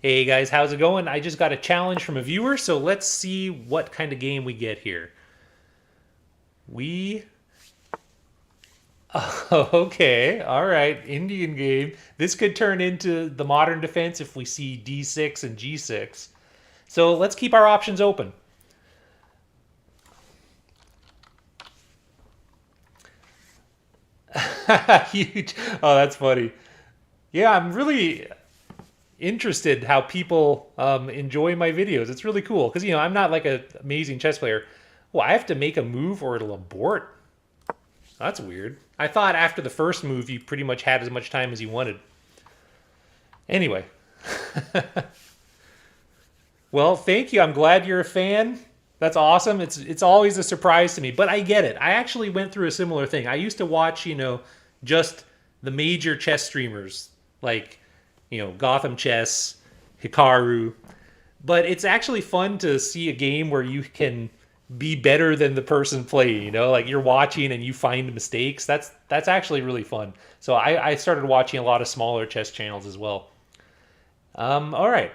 Hey guys, how's it going? I just got a challenge from a viewer, so let's see what kind of game we get here. We... Okay, all right, Indian game. This could turn into the modern defense if we see d6 and g6. So let's keep our options open. Huge. Oh, that's funny. Yeah, I'm really interested how people enjoy my videos. It's really cool because I'm not like an amazing chess player. Well, I have to make a move or it'll abort. That's weird. I thought after the first move you pretty much had as much time as you wanted. Anyway. Well, thank you. I'm glad you're a fan. That's awesome. It's always a surprise to me, but I get it. I actually went through a similar thing. I used to watch, just the major chess streamers like, Gotham Chess, Hikaru, but it's actually fun to see a game where you can be better than the person playing, like you're watching and you find mistakes. That's actually really fun. So I started watching a lot of smaller chess channels as well. All right.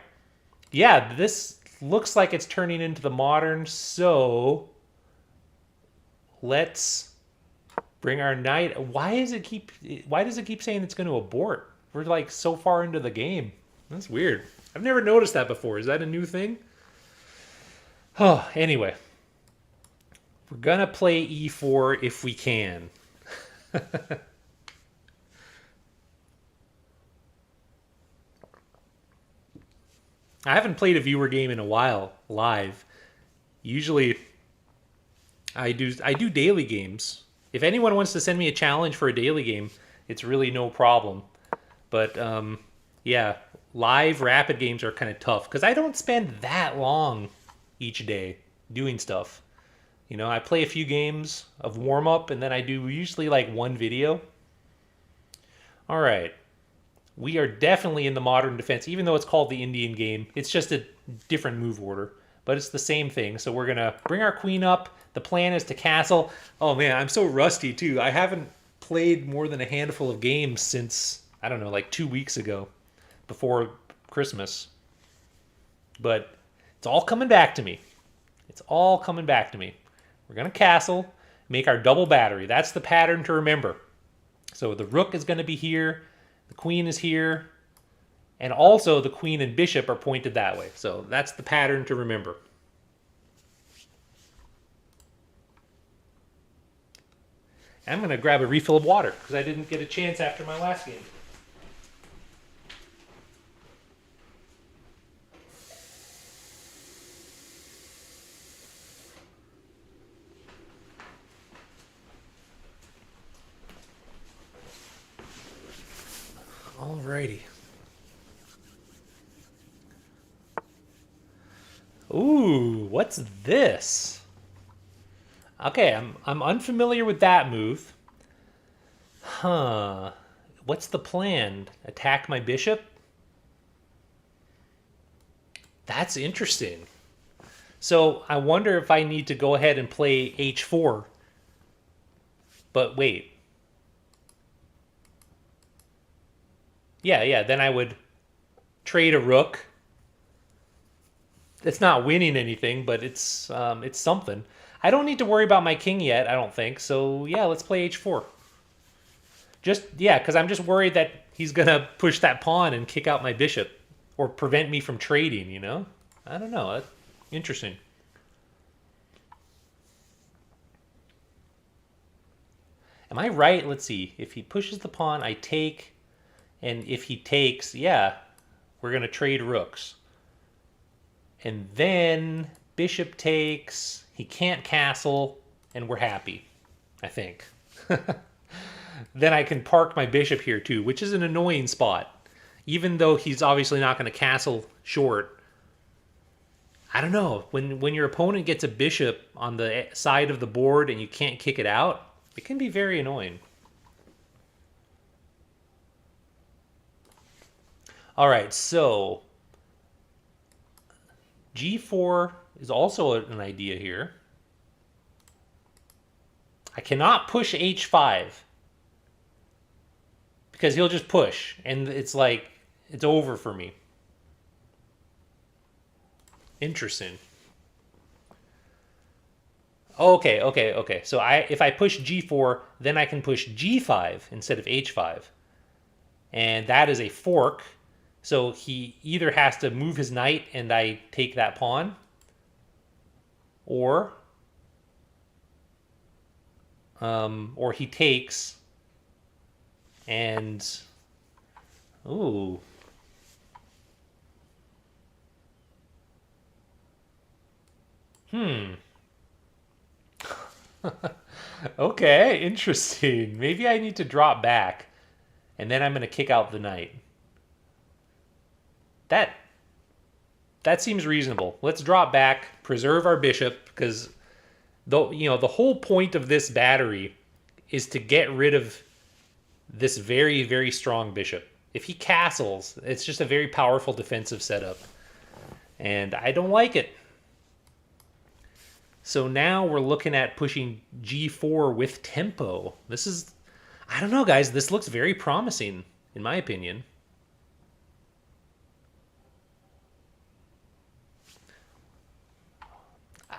Yeah, this looks like it's turning into the modern, so let's bring our knight. Why does it keep saying it's going to abort? We're like so far into the game. That's weird. I've never noticed that before. Is that a new thing? Oh, anyway. We're going to play e4 if we can. I haven't played a viewer game in a while live. Usually I do daily games. If anyone wants to send me a challenge for a daily game, it's really no problem. But yeah, live rapid games are kind of tough because I don't spend that long each day doing stuff. I play a few games of warm up and then I do usually like one video. All right. We are definitely in the modern defense, even though it's called the Indian game. It's just a different move order, but it's the same thing. So we're going to bring our queen up. The plan is to castle. Oh man, I'm so rusty too. I haven't played more than a handful of games since, I don't know, like 2 weeks ago before Christmas. But it's all coming back to me. It's all coming back to me. We're going to castle, make our double battery. That's the pattern to remember. So the rook is going to be here. The queen is here. And also the queen and bishop are pointed that way. So that's the pattern to remember. I'm going to grab a refill of water because I didn't get a chance after my last game. Alrighty. Ooh, what's this? Okay, I'm unfamiliar with that move. Huh. What's the plan? Attack my bishop? That's interesting. So I wonder if I need to go ahead and play h4. But wait. Yeah, then I would trade a rook. It's not winning anything, but it's something. I don't need to worry about my king yet, I don't think. So yeah, let's play h4. Because I'm just worried that he's gonna push that pawn and kick out my bishop, or prevent me from trading. I don't know. That's interesting. Am I right? Let's see. If he pushes the pawn, I take. And if he takes, yeah, we're going to trade rooks. And then bishop takes, he can't castle, and we're happy, I think. Then I can park my bishop here too, which is an annoying spot. Even though he's obviously not going to castle short. I don't know. When your opponent gets a bishop on the side of the board and you can't kick it out, it can be very annoying. All right, so g4 is also an idea here. I cannot push h5 because he'll just push, and it's like it's over for me. Interesting. Okay. So if I push g4, then I can push g5 instead of h5. And that is a fork. So he either has to move his knight and I take that pawn, or he takes and ooh. Okay, interesting. Maybe I need to drop back and then I'm going to kick out the knight. That that seems reasonable. Let's drop back, preserve our bishop, because the whole point of this battery is to get rid of this very, very strong bishop. If he castles, it's just a very powerful defensive setup. And I don't like it. So now we're looking at pushing g4 with tempo. This is, I don't know, guys. This looks very promising, in my opinion.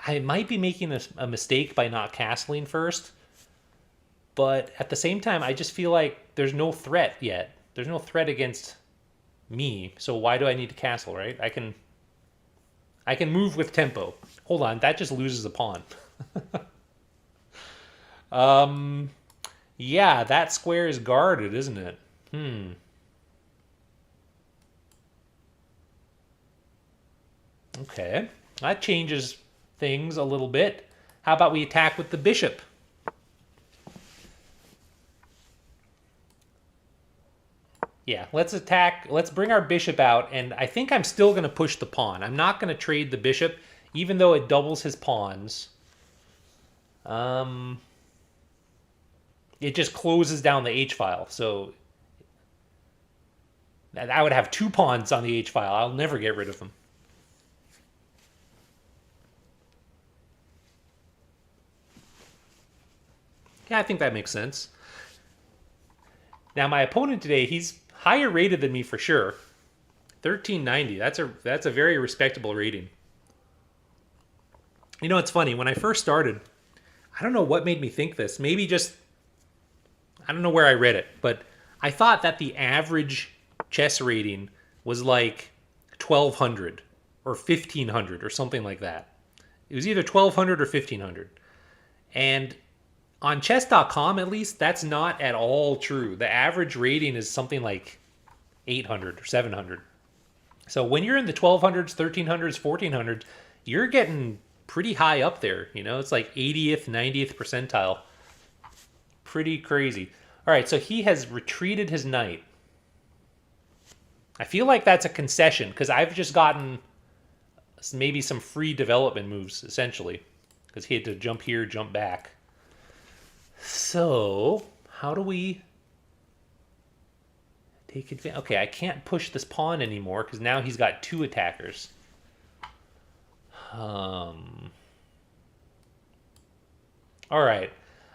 I might be making a mistake by not castling first, but at the same time, I just feel like there's no threat yet. There's no threat against me, so why do I need to castle, right? I can move with tempo. Hold on, that just loses a pawn. Yeah, that square is guarded, isn't it? Okay, that changes things a little bit. How about we attack with the bishop? Yeah, let's attack. Let's bring our bishop out, and I think I'm still going to push the pawn. I'm not going to trade the bishop, even though it doubles his pawns. It just closes down the h-file, so I would have 2 pawns on the h-file. I'll never get rid of them. Yeah, I think that makes sense. Now, my opponent today, he's higher rated than me for sure. 1390. That's a very respectable rating. You know, it's funny. When I first started, I don't know what made me think this. Maybe just, I don't know where I read it, but I thought that the average chess rating was like 1200 or 1500 or something like that. It was either 1200 or 1500. And on chess.com, at least, that's not at all true. The average rating is something like 800 or 700. So when you're in the 1200s, 1300s, 1400s, you're getting pretty high up there. You know, it's like 80th, 90th percentile. Pretty crazy. All right, so he has retreated his knight. I feel like that's a concession because I've just gotten maybe some free development moves, essentially, because he had to jump here, jump back. So, how do we take advantage? Okay, I can't push this pawn anymore because now he's got 2 attackers. All right.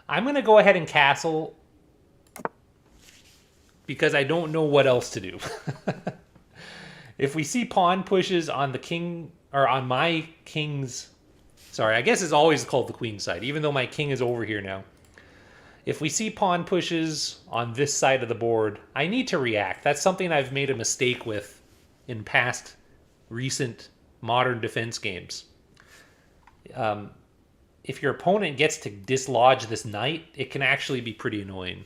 I'm going to go ahead and castle because I don't know what else to do. If we see pawn pushes on the king, or on my king's, sorry, I guess it's always called the queen side, even though my king is over here now. If we see pawn pushes on this side of the board, I need to react. That's something I've made a mistake with in past recent modern defense games. If your opponent gets to dislodge this knight, it can actually be pretty annoying.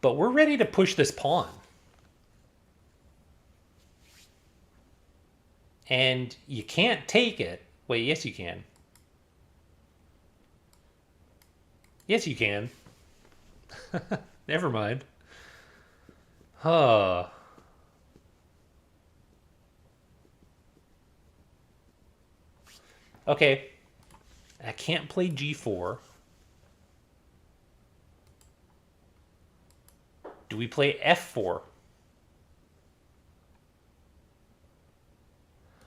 But we're ready to push this pawn. And you can't take it. Wait, yes you can. Yes you can. Never mind. Huh. Okay. I can't play g4. Do we play f4?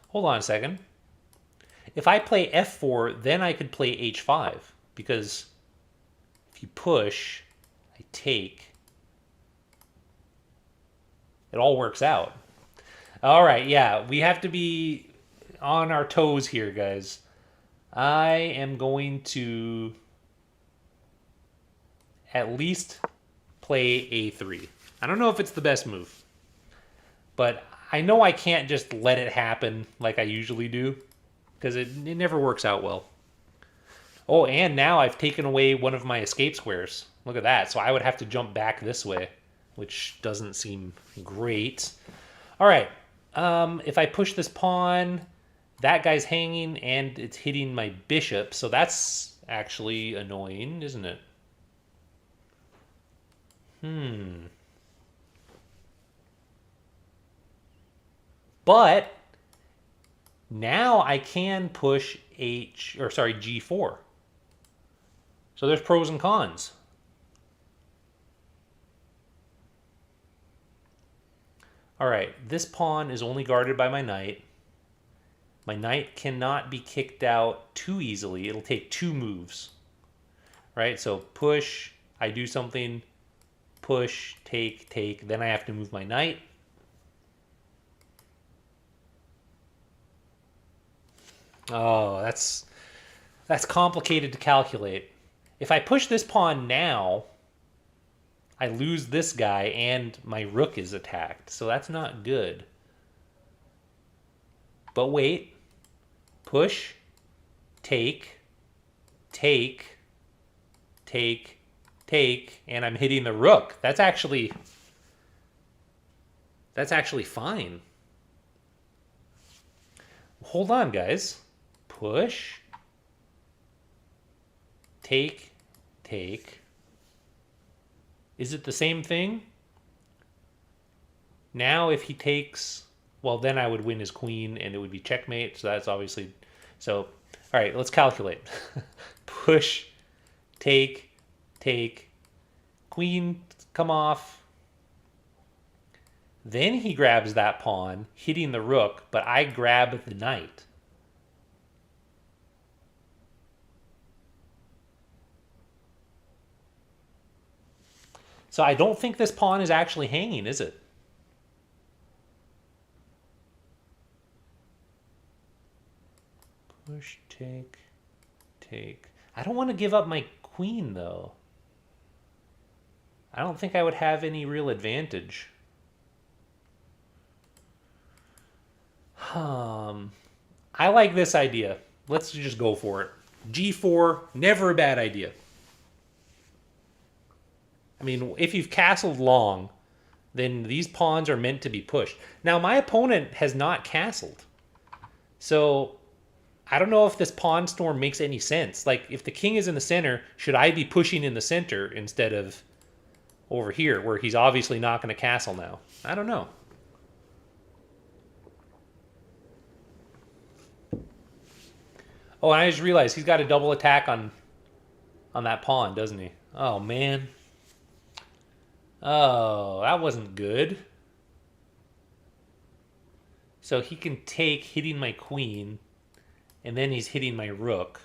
Hold on a second. If I play f4, then I could play h5, because if you push, I take. It all works out. All right, yeah, we have to be on our toes here, guys. I am going to at least play a3. I don't know if it's the best move, but I know I can't just let it happen like I usually do, because it never works out well. Oh, and now I've taken away one of my escape squares. Look at that. So I would have to jump back this way, which doesn't seem great. All right. If I push this pawn, that guy's hanging and it's hitting my bishop. So that's actually annoying, isn't it? But now I can push G4. So there's pros and cons. All right, this pawn is only guarded by my knight. My knight cannot be kicked out too easily. It'll take 2 moves. Right? So push, I do something, push, take, take, then I have to move my knight. Oh, that's complicated to calculate. If I push this pawn now, I lose this guy and my rook is attacked. So that's not good. But wait. Push, take, take, take, take, and I'm hitting the rook. That's actually fine. Hold on, guys. Push, take, take. Is it the same thing? Now if he takes, well, then I would win his queen and it would be checkmate. So that's obviously, so, all right, let's calculate. Push, take, take, queen, come off. Then he grabs that pawn, hitting the rook, but I grab the knight. So I don't think this pawn is actually hanging, is it? Push, take, take. I don't want to give up my queen, though. I don't think I would have any real advantage. I like this idea. Let's just go for it. G4, never a bad idea. I mean, if you've castled long, then these pawns are meant to be pushed. Now, my opponent has not castled. So, I don't know if this pawn storm makes any sense. Like, if the king is in the center, should I be pushing in the center instead of over here, where he's obviously not going to castle now? I don't know. Oh, and I just realized he's got a double attack on that pawn, doesn't he? Oh, man. Oh, that wasn't good. So he can take hitting my queen, and then he's hitting my rook.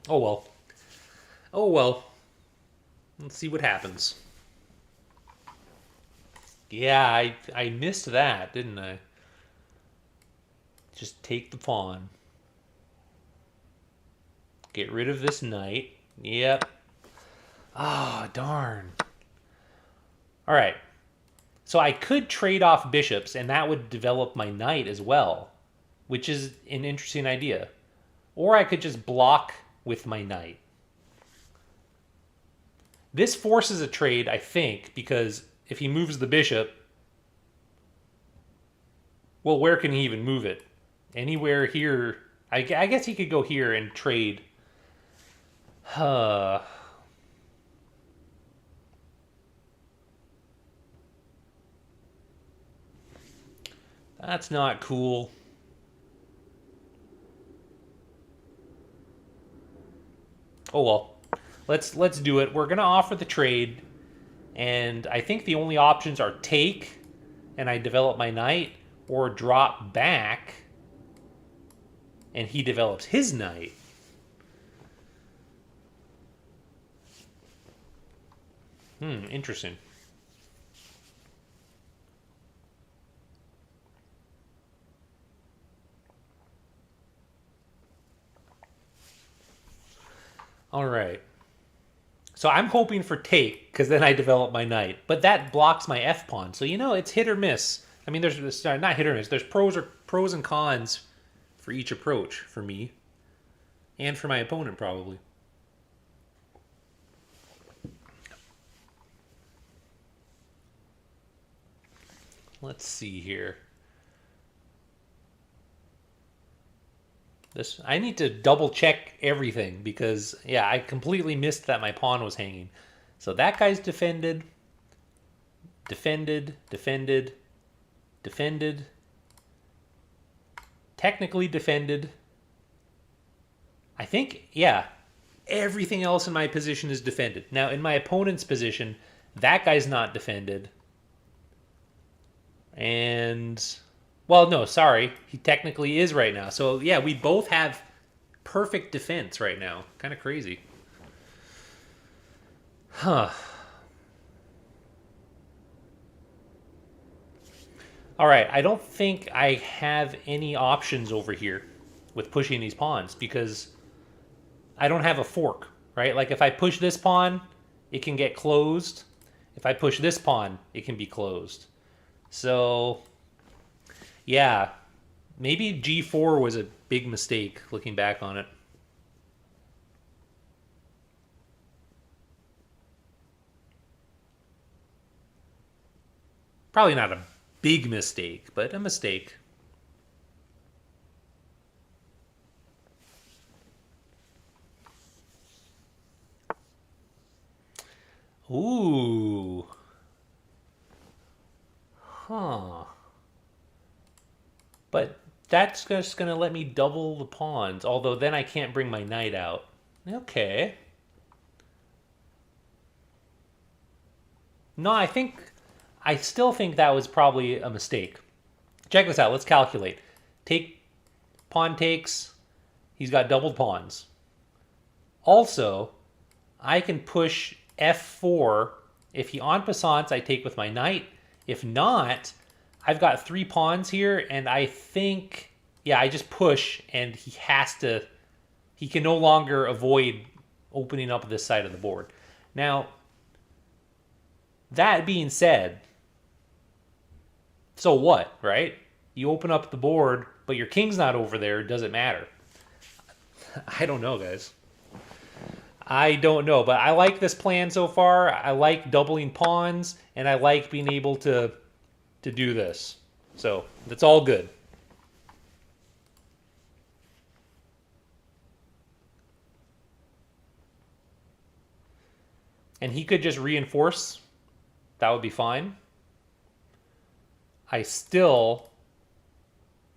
Oh, well. Oh, well. Let's see what happens. Yeah, I missed that, didn't I? Just take the pawn. Get rid of this knight. Yep. Ah, darn. All right. So I could trade off bishops, and that would develop my knight as well, which is an interesting idea. Or I could just block with my knight. This forces a trade, I think, because if he moves the bishop, well, where can he even move it? Anywhere here. I guess he could go here and trade. That's not cool. Oh well. Let's do it. We're gonna offer the trade, and I think the only options are take, and I develop my knight, or drop back, and he develops his knight. Interesting. All right. So I'm hoping for take because then I develop my knight, but that blocks my f pawn. So it's hit or miss. I mean, there's not hit or miss. There's pros and cons for each approach for me and for my opponent probably. Let's see here. I need to double check everything because yeah, I completely missed that my pawn was hanging. So that guy's defended, defended, defended, defended, technically defended. I think, yeah, everything else in my position is defended. Now, in my opponent's position, that guy's not defended. And, well, no, sorry. He technically is right now. So, yeah, we both have perfect defense right now. Kind of crazy. Huh. All right, I don't think I have any options over here with pushing these pawns because I don't have a fork, right? Like if I push this pawn, it can get closed. If I push this pawn, it can be closed. So, yeah, maybe G4 was a big mistake looking back on it. Probably not a big mistake, but a mistake. Ooh. Huh. But that's just going to let me double the pawns, although then I can't bring my knight out. Okay. No, I still think that was probably a mistake. Check this out. Let's calculate. Pawn takes. He's got doubled pawns. Also, I can push f4. If he en passants, I take with my knight. If not, I've got 3 pawns here, and I think, yeah, I just push, and he can no longer avoid opening up this side of the board. Now, that being said, so what, right? You open up the board, but your king's not over there, it doesn't matter. I don't know, guys. I don't know, but I like this plan so far. I like doubling pawns, and I like being able to do this. So, that's all good. And he could just reinforce. That would be fine. I still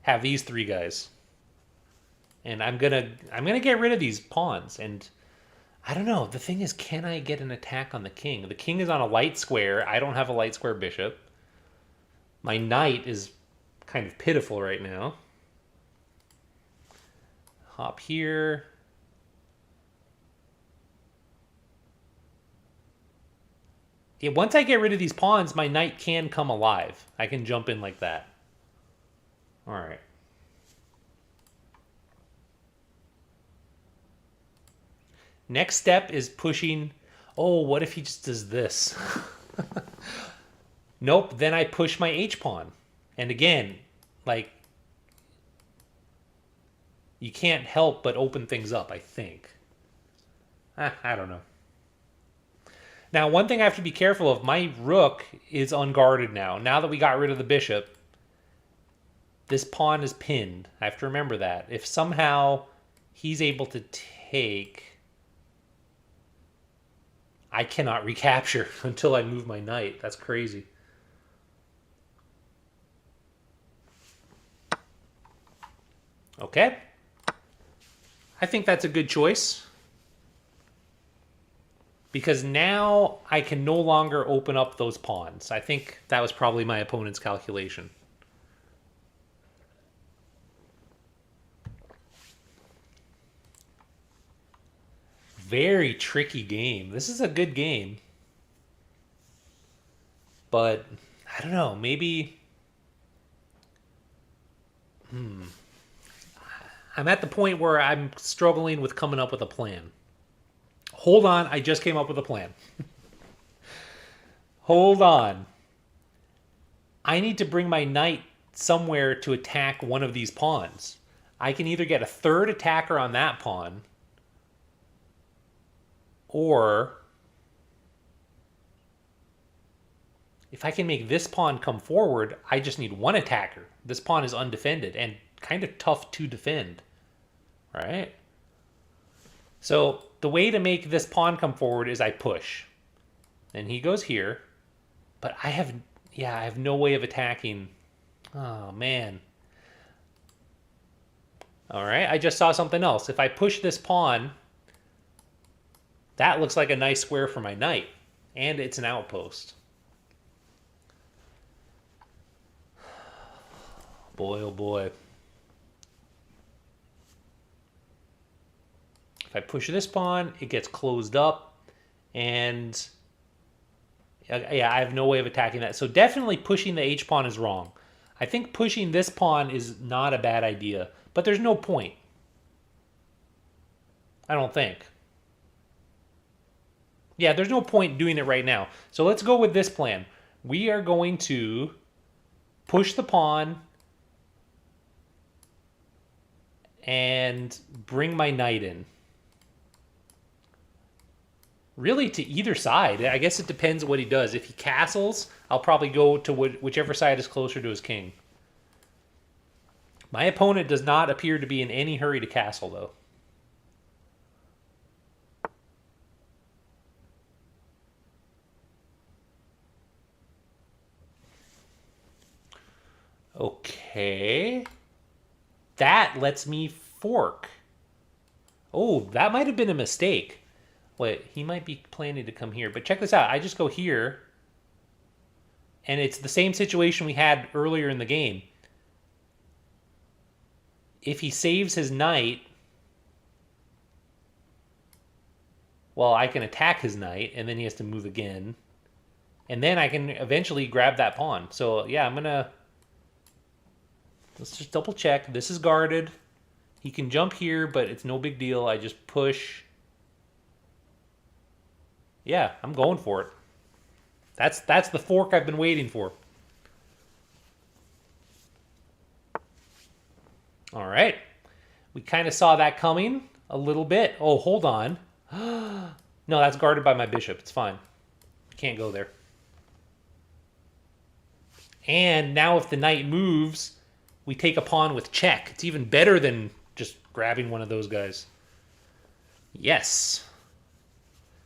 have these 3 guys. And I'm gonna get rid of these pawns. And I don't know. The thing is, can I get an attack on the king? The king is on a light square. I don't have a light square bishop. My knight is kind of pitiful right now. Hop here. Yeah, once I get rid of these pawns, my knight can come alive. I can jump in like that. All right. Next step is pushing. Oh, what if he just does this? Nope, then I push my h-pawn. And again, like, you can't help but open things up, I think. I don't know. Now, one thing I have to be careful of, my rook is unguarded now. Now that we got rid of the bishop, this pawn is pinned. I have to remember that. If somehow he's able to take... I cannot recapture until I move my knight. That's crazy. Okay. I think that's a good choice. Because now I can no longer open up those pawns. I think that was probably my opponent's calculation. Very tricky game. This is a good game. But I don't know, maybe I'm at the point where I'm struggling with coming up with a plan. Hold on, I just came up with a plan. Hold on. I need to bring my knight somewhere to attack one of these pawns. I can either get a third attacker on that pawn, or if I can make this pawn come forward, I just need one attacker. This pawn is undefended and kind of tough to defend, right? So the way to make this pawn come forward is I push. Then he goes here, but I have no way of attacking. Oh, man. All right, I just saw something else. If I push this pawn, that looks like a nice square for my knight, and it's an outpost. Boy, oh boy. If I push this pawn, it gets closed up, and yeah, I have no way of attacking that. So definitely pushing the h-pawn is wrong. I think pushing this pawn is not a bad idea, but there's no point. I don't think. Yeah, there's no point doing it right now. So let's go with this plan. We are going to push the pawn and bring my knight in. Really to either side. I guess it depends what he does. If he castles, I'll probably go to whichever side is closer to his king. My opponent does not appear to be in any hurry to castle, though. Okay. That lets me fork. Oh, that might have been a mistake. Wait, he might be planning to come here. But check this out. I just go here. And it's the same situation we had earlier in the game. If he saves his knight, well, I can attack his knight, and then he has to move again. And then I can eventually grab that pawn. So, yeah, I'm going to... Let's just double check. This is guarded. He can jump here, but it's no big deal. I just push. Yeah, I'm going for it. That's the fork I've been waiting for. All right. We kind of saw that coming a little bit. Oh, hold on. No, that's guarded by my bishop. It's fine. Can't go there. And now if the knight moves, we take a pawn with check. It's even better than just grabbing one of those guys. Yes.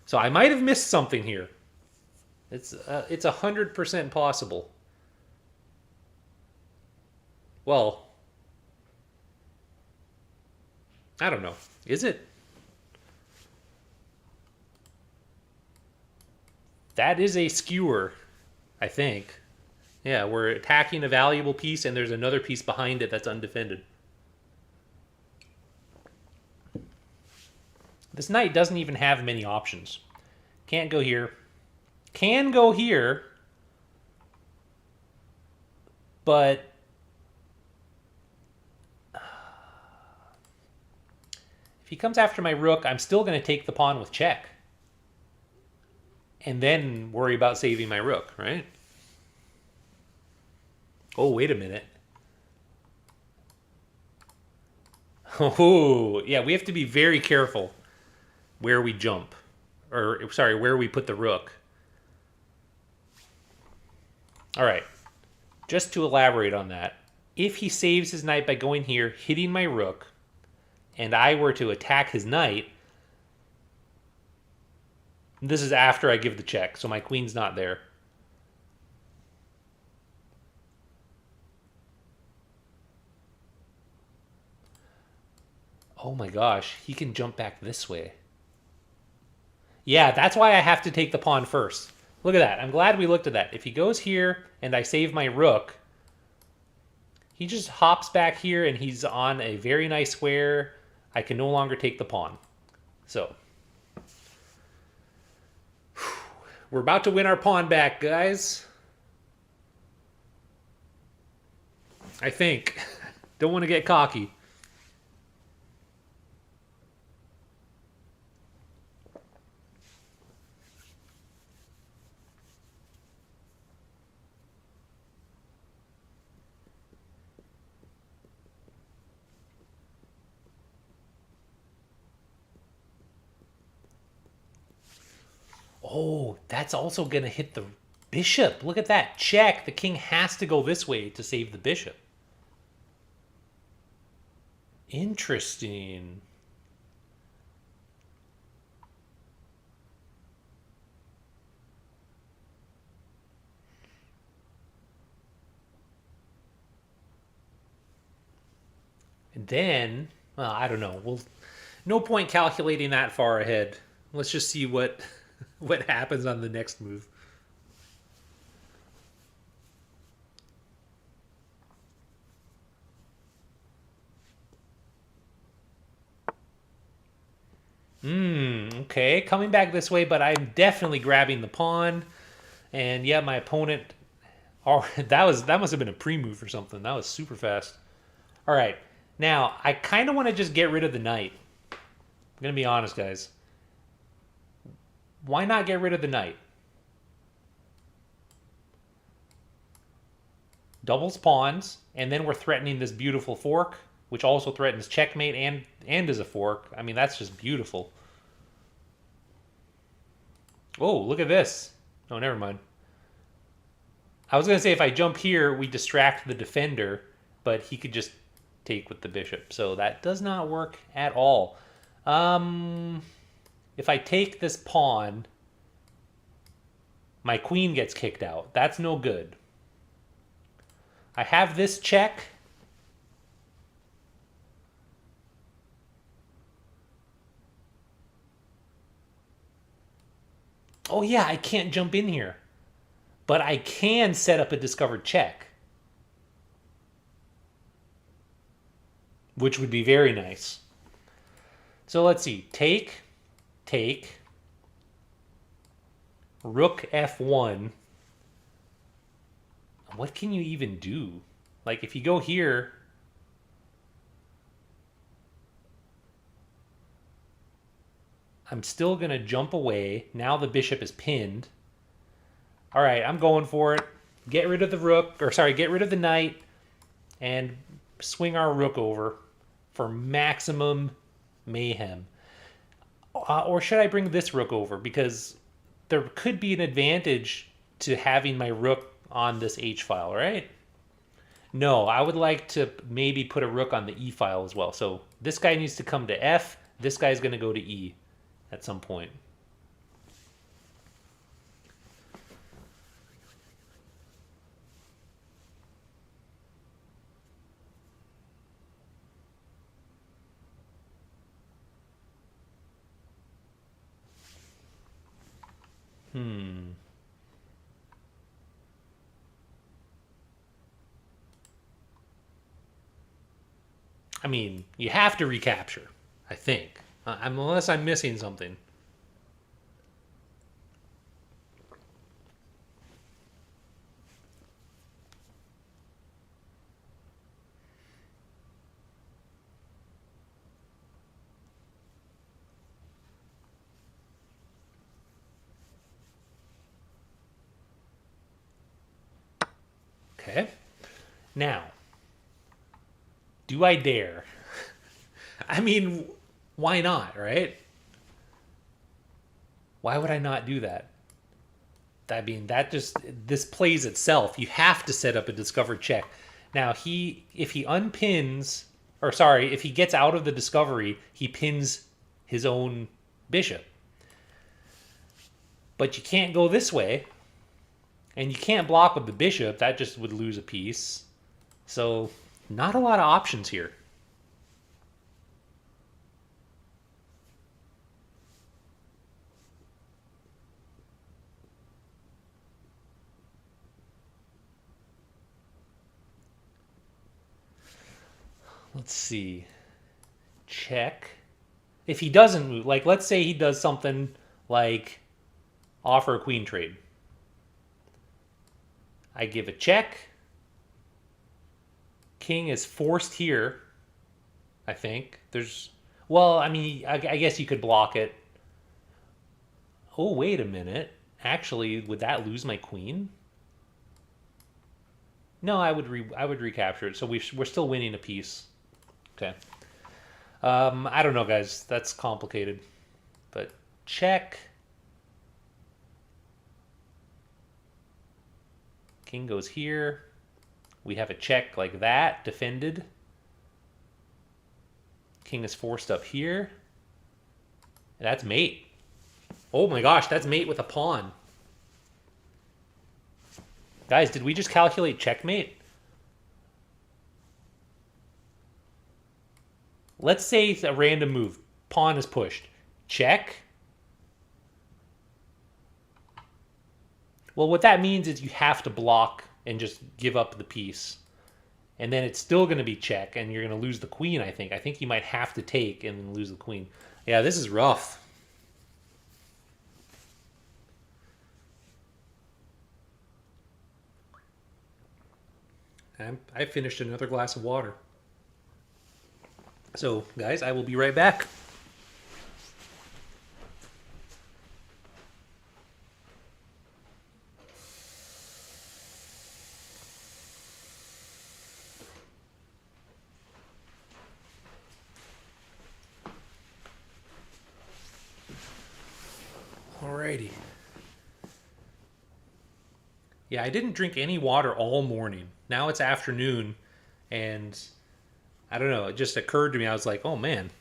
So I might have missed something here. It's 100% possible. Well, I don't know. Is it? That is a skewer, I think. Yeah, we're attacking a valuable piece, and there's another piece behind it that's undefended. This knight doesn't even have many options. Can't go here. Can go here. But... if he comes after my rook, I'm still going to take the pawn with check. And then worry about saving my rook, right? Oh, wait a minute. Oh, yeah, we have to be very careful where we jump. Or, sorry, where we put the rook. All right. Just to elaborate on that, if he saves his knight by going here, hitting my rook, and I were to attack his knight, this is after I give the check, so my queen's not there. Oh my gosh, he can jump back this way. Yeah, that's why I have to take the pawn first. Look at that. I'm glad we looked at that. If he goes here and I save my rook, he just hops back here and he's on a very nice square. I can no longer take the pawn. So, we're about to win our pawn back, guys. I think. Don't want to get cocky. Oh, that's also going to hit the bishop. Look at that. Check. The king has to go this way to save the bishop. Interesting. And then, well, I don't know. Well, no point calculating that far ahead. Let's just see what what happens on the next move. Okay, coming back this way, but I'm definitely grabbing the pawn. And yeah, my opponent. Oh, that must have been a pre-move or something. That was super fast. All right, now I kind of want to just get rid of the knight. I'm gonna be honest, guys. Why not get rid of the knight? Doubles pawns, and then we're threatening this beautiful fork, which also threatens checkmate and is a fork. I mean, that's just beautiful. Oh, look at this. Oh, never mind. I was going to say if I jump here, we distract the defender, but he could just take with the bishop. So that does not work at all. If I take this pawn, my queen gets kicked out. That's no good. I have this check. Oh yeah, I can't jump in here. But I can set up a discovered check. Which would be very nice. So let's see. Take. Rook F1. What can you even do? Like, if you go here... I'm still going to jump away. Now the bishop is pinned. All right, I'm going for it. Get rid of the rook, or sorry, get rid of the knight, and swing our rook over for maximum mayhem. Or should I bring this rook over? Because there could be an advantage to having my rook on this H file, right? No, I would like to maybe put a rook on the E file as well. So this guy needs to come to F. This guy's going to go to E at some point. I mean, you have to recapture, I think. Unless I'm missing something. Okay. Now, do I dare? I mean, why not, right? Why would I not do that? I mean, this plays itself. You have to set up a discovered check. Now, if he unpins, or sorry, if he gets out of the discovery, he pins his own bishop. But you can't go this way, and you can't block with the bishop. That just would lose a piece. So, not a lot of options here. Let's see. Check. If he doesn't move, like let's say he does something like offer a queen trade. I give a check. king is forced here, I think. Well, I mean, I guess you could block it. Oh, wait a minute. Actually, would that lose my queen? No, I would recapture it. So we're still winning a piece. Okay. I don't know, guys. That's complicated. But check. King goes here. We have a check like that, defended. King is forced up here. That's mate. Oh my gosh, that's mate with a pawn. Guys, did we just calculate checkmate? Let's say it's a random move. Pawn is pushed. Check. Well, what that means is you have to block and just give up the piece. And then it's still going to be check, and you're going to lose the queen, I think. I think you might have to take and then lose the queen. Yeah, this is rough. I finished another glass of water. So, guys, I will be right back. Alrighty. Yeah, I didn't drink any water all morning. Now it's afternoon, and I don't know, it just occurred to me, I was like, oh man,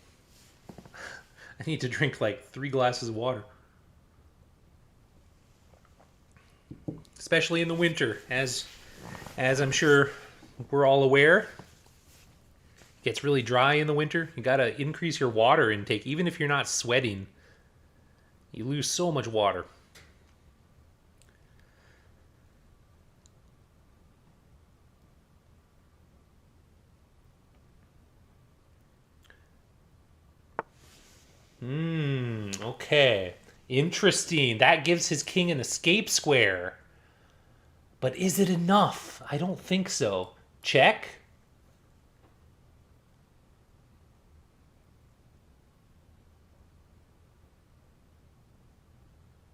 I need to drink like 3 glasses of water. Especially in the winter, as I'm sure we're all aware. It gets really dry in the winter. You gotta increase your water intake, even if you're not sweating. You lose so much water. Okay. Interesting. That gives his king an escape square. But is it enough? I don't think so. Check.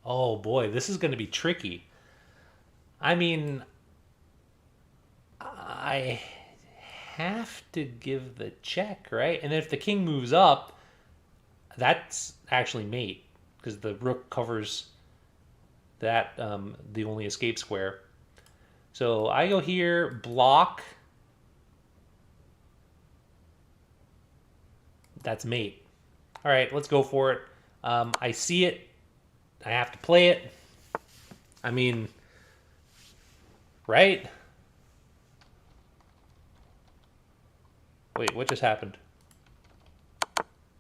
Oh boy, this is going to be tricky. I mean, I have to give the check, right? And if the king moves up, that's actually mate, because the rook covers that, the only escape square. So I go here, block. That's mate. All right, let's go for it. I see it. I have to play it. I mean, right? Wait, what just happened?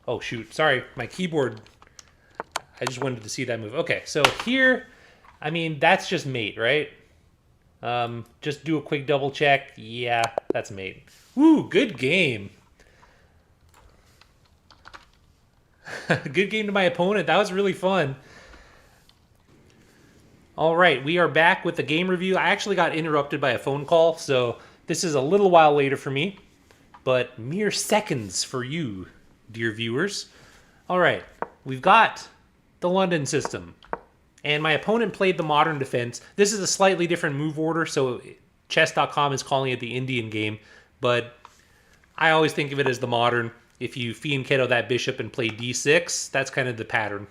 Oh, shoot. Sorry, my keyboard. I just wanted to see that move. Okay, so here, I mean, that's just mate, right? Just do a quick double check. Yeah, that's mate. Woo, good game. Good game to my opponent. That was really fun. All right, we are back with the game review. I actually got interrupted by a phone call, so this is a little while later for me, but mere seconds for you, dear viewers. All right, we've got the London system, and my opponent played the modern defense. This is a slightly different move order, so chess.com is calling it the Indian game, but I always think of it as the modern. If you fianchetto that bishop and play d6, that's kind of the pattern.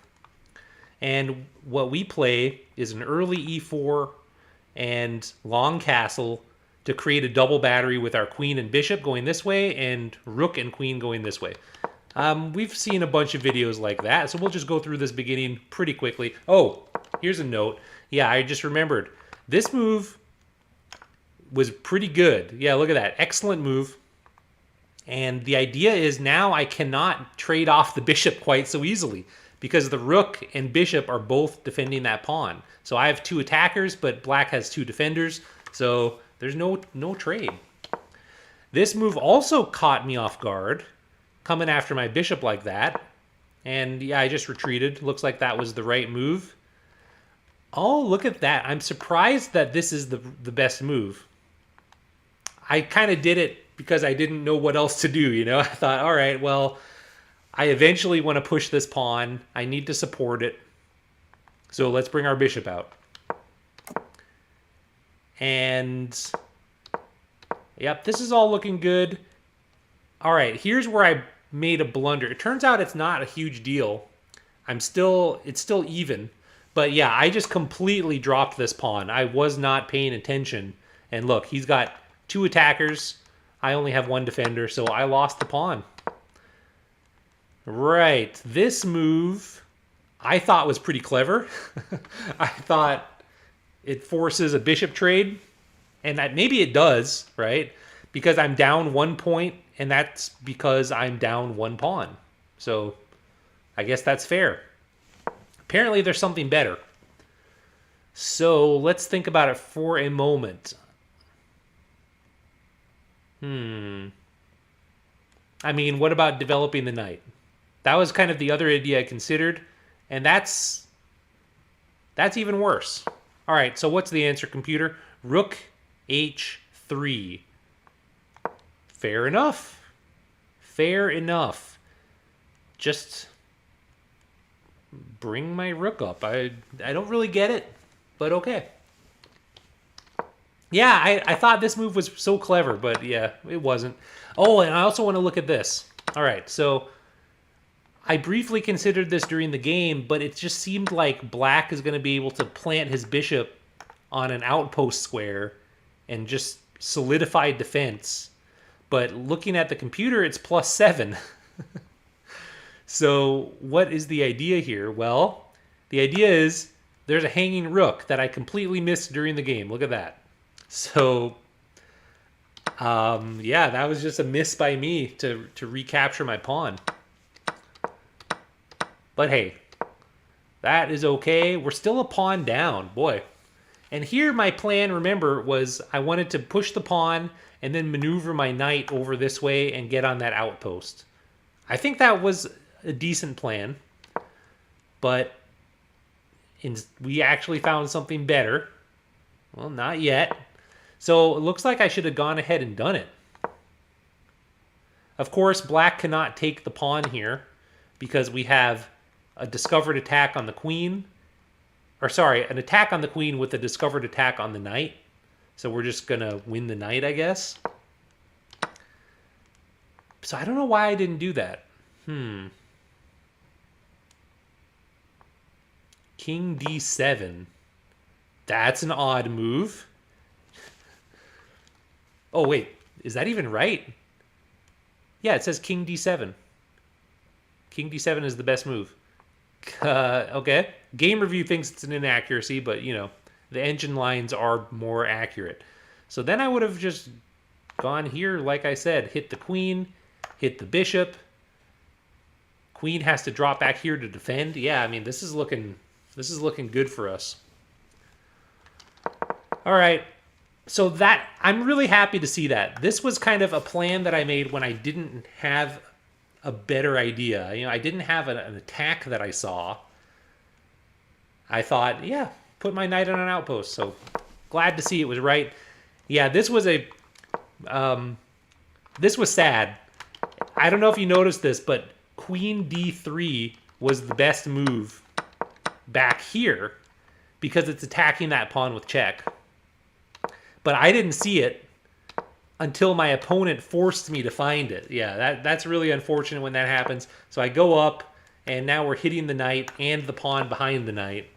And what we play is an early e4 and long castle to create a double battery with our queen and bishop going this way and rook and queen going this way. We've seen a bunch of videos like that, so we'll just go through this beginning pretty quickly. Oh, here's a note. Yeah, I just remembered. This move was pretty good. Yeah, look at that. Excellent move. And the idea is now I cannot trade off the bishop quite so easily, because the rook and bishop are both defending that pawn. So I have 2 attackers, but black has 2 defenders, so there's no trade. This move also caught me off guard, coming after my bishop like that. And yeah, I just retreated. Looks like that was the right move. Oh, look at that. I'm surprised that this is the best move. I kind of did it because I didn't know what else to do, you know? I thought, all right, well, I eventually want to push this pawn. I need to support it. So let's bring our bishop out. And yep, this is all looking good. All right, here's where I made a blunder. It turns out it's not a huge deal. It's still even. But yeah, I just completely dropped this pawn. I was not paying attention. And look, he's got 2 attackers. I only have 1 defender, so I lost the pawn. Right, this move I thought was pretty clever. I thought it forces a bishop trade, and that maybe it does, right? Because I'm down 1 point, and that's because I'm down 1 pawn. So I guess that's fair. Apparently there's something better. So let's think about it for a moment. I mean, what about developing the knight? That was kind of the other idea I considered, and that's even worse. All right, so what's the answer, computer? Rook h3. Fair enough. Fair enough. Just bring my rook up. I don't really get it, but okay. Yeah, I thought this move was so clever, but yeah, it wasn't. Oh, and I also want to look at this. All right, so I briefly considered this during the game, but it just seemed like black is going to be able to plant his bishop on an outpost square and just solidify defense. But looking at the computer, it's +7. So what is the idea here? Well, the idea is there's a hanging rook that I completely missed during the game. Look at that. So, yeah, that was just a miss by me to recapture my pawn. But hey, that is okay. We're still a pawn down, boy. And here my plan, remember, was I wanted to push the pawn and then maneuver my knight over this way and get on that outpost. I think that was a decent plan, but we actually found something better. Well, not yet. So it looks like I should have gone ahead and done it. Of course, black cannot take the pawn here because we have a discovered attack on the queen. Or sorry, an attack on the queen with a discovered attack on the knight. So we're just going to win the knight, I guess. So I don't know why I didn't do that. King d7. That's an odd move. Oh, wait. Is that even right? Yeah, it says king d7. King d7 is the best move. Okay. Game review thinks it's an inaccuracy, but, you know, the engine lines are more accurate. So then I would have just gone here, like I said, hit the queen, hit the bishop. Queen has to drop back here to defend. Yeah, I mean, this is looking good for us. All right. So that, I'm really happy to see that. This was kind of a plan that I made when I didn't have a better idea. You know, I didn't have an attack that I saw. I thought, yeah, put my knight on an outpost. So glad to see it was right. Yeah, this was sad. I don't know if you noticed this, but queen d3 was the best move back here because it's attacking that pawn with check. But I didn't see it until my opponent forced me to find it. Yeah, that's really unfortunate when that happens. So I go up, and now we're hitting the knight and the pawn behind the knight.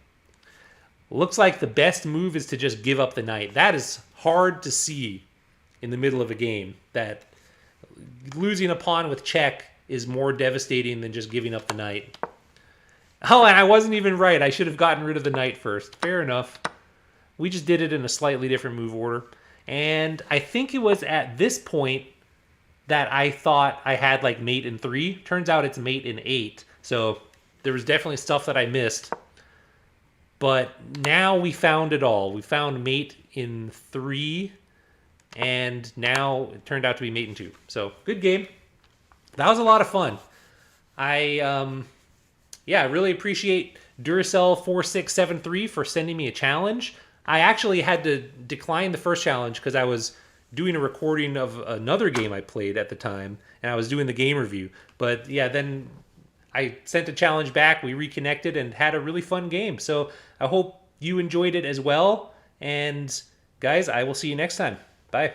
Looks like the best move is to just give up the knight. That is hard to see in the middle of a game, that losing a pawn with check is more devastating than just giving up the knight. Oh, and I wasn't even right. I should have gotten rid of the knight first. Fair enough. We just did it in a slightly different move order. And I think it was at this point that I thought I had like mate in 3. Turns out it's mate in 8. So there was definitely stuff that I missed. But now we found it all. We found mate in 3. And now it turned out to be mate in 2. So good game. That was a lot of fun. I really appreciate Duracell4673 for sending me a challenge. I actually had to decline the first challenge because I was doing a recording of another game I played at the time, and I was doing the game review. But yeah, then I sent a challenge back. We reconnected and had a really fun game. So I hope you enjoyed it as well. And guys, I will see you next time. Bye.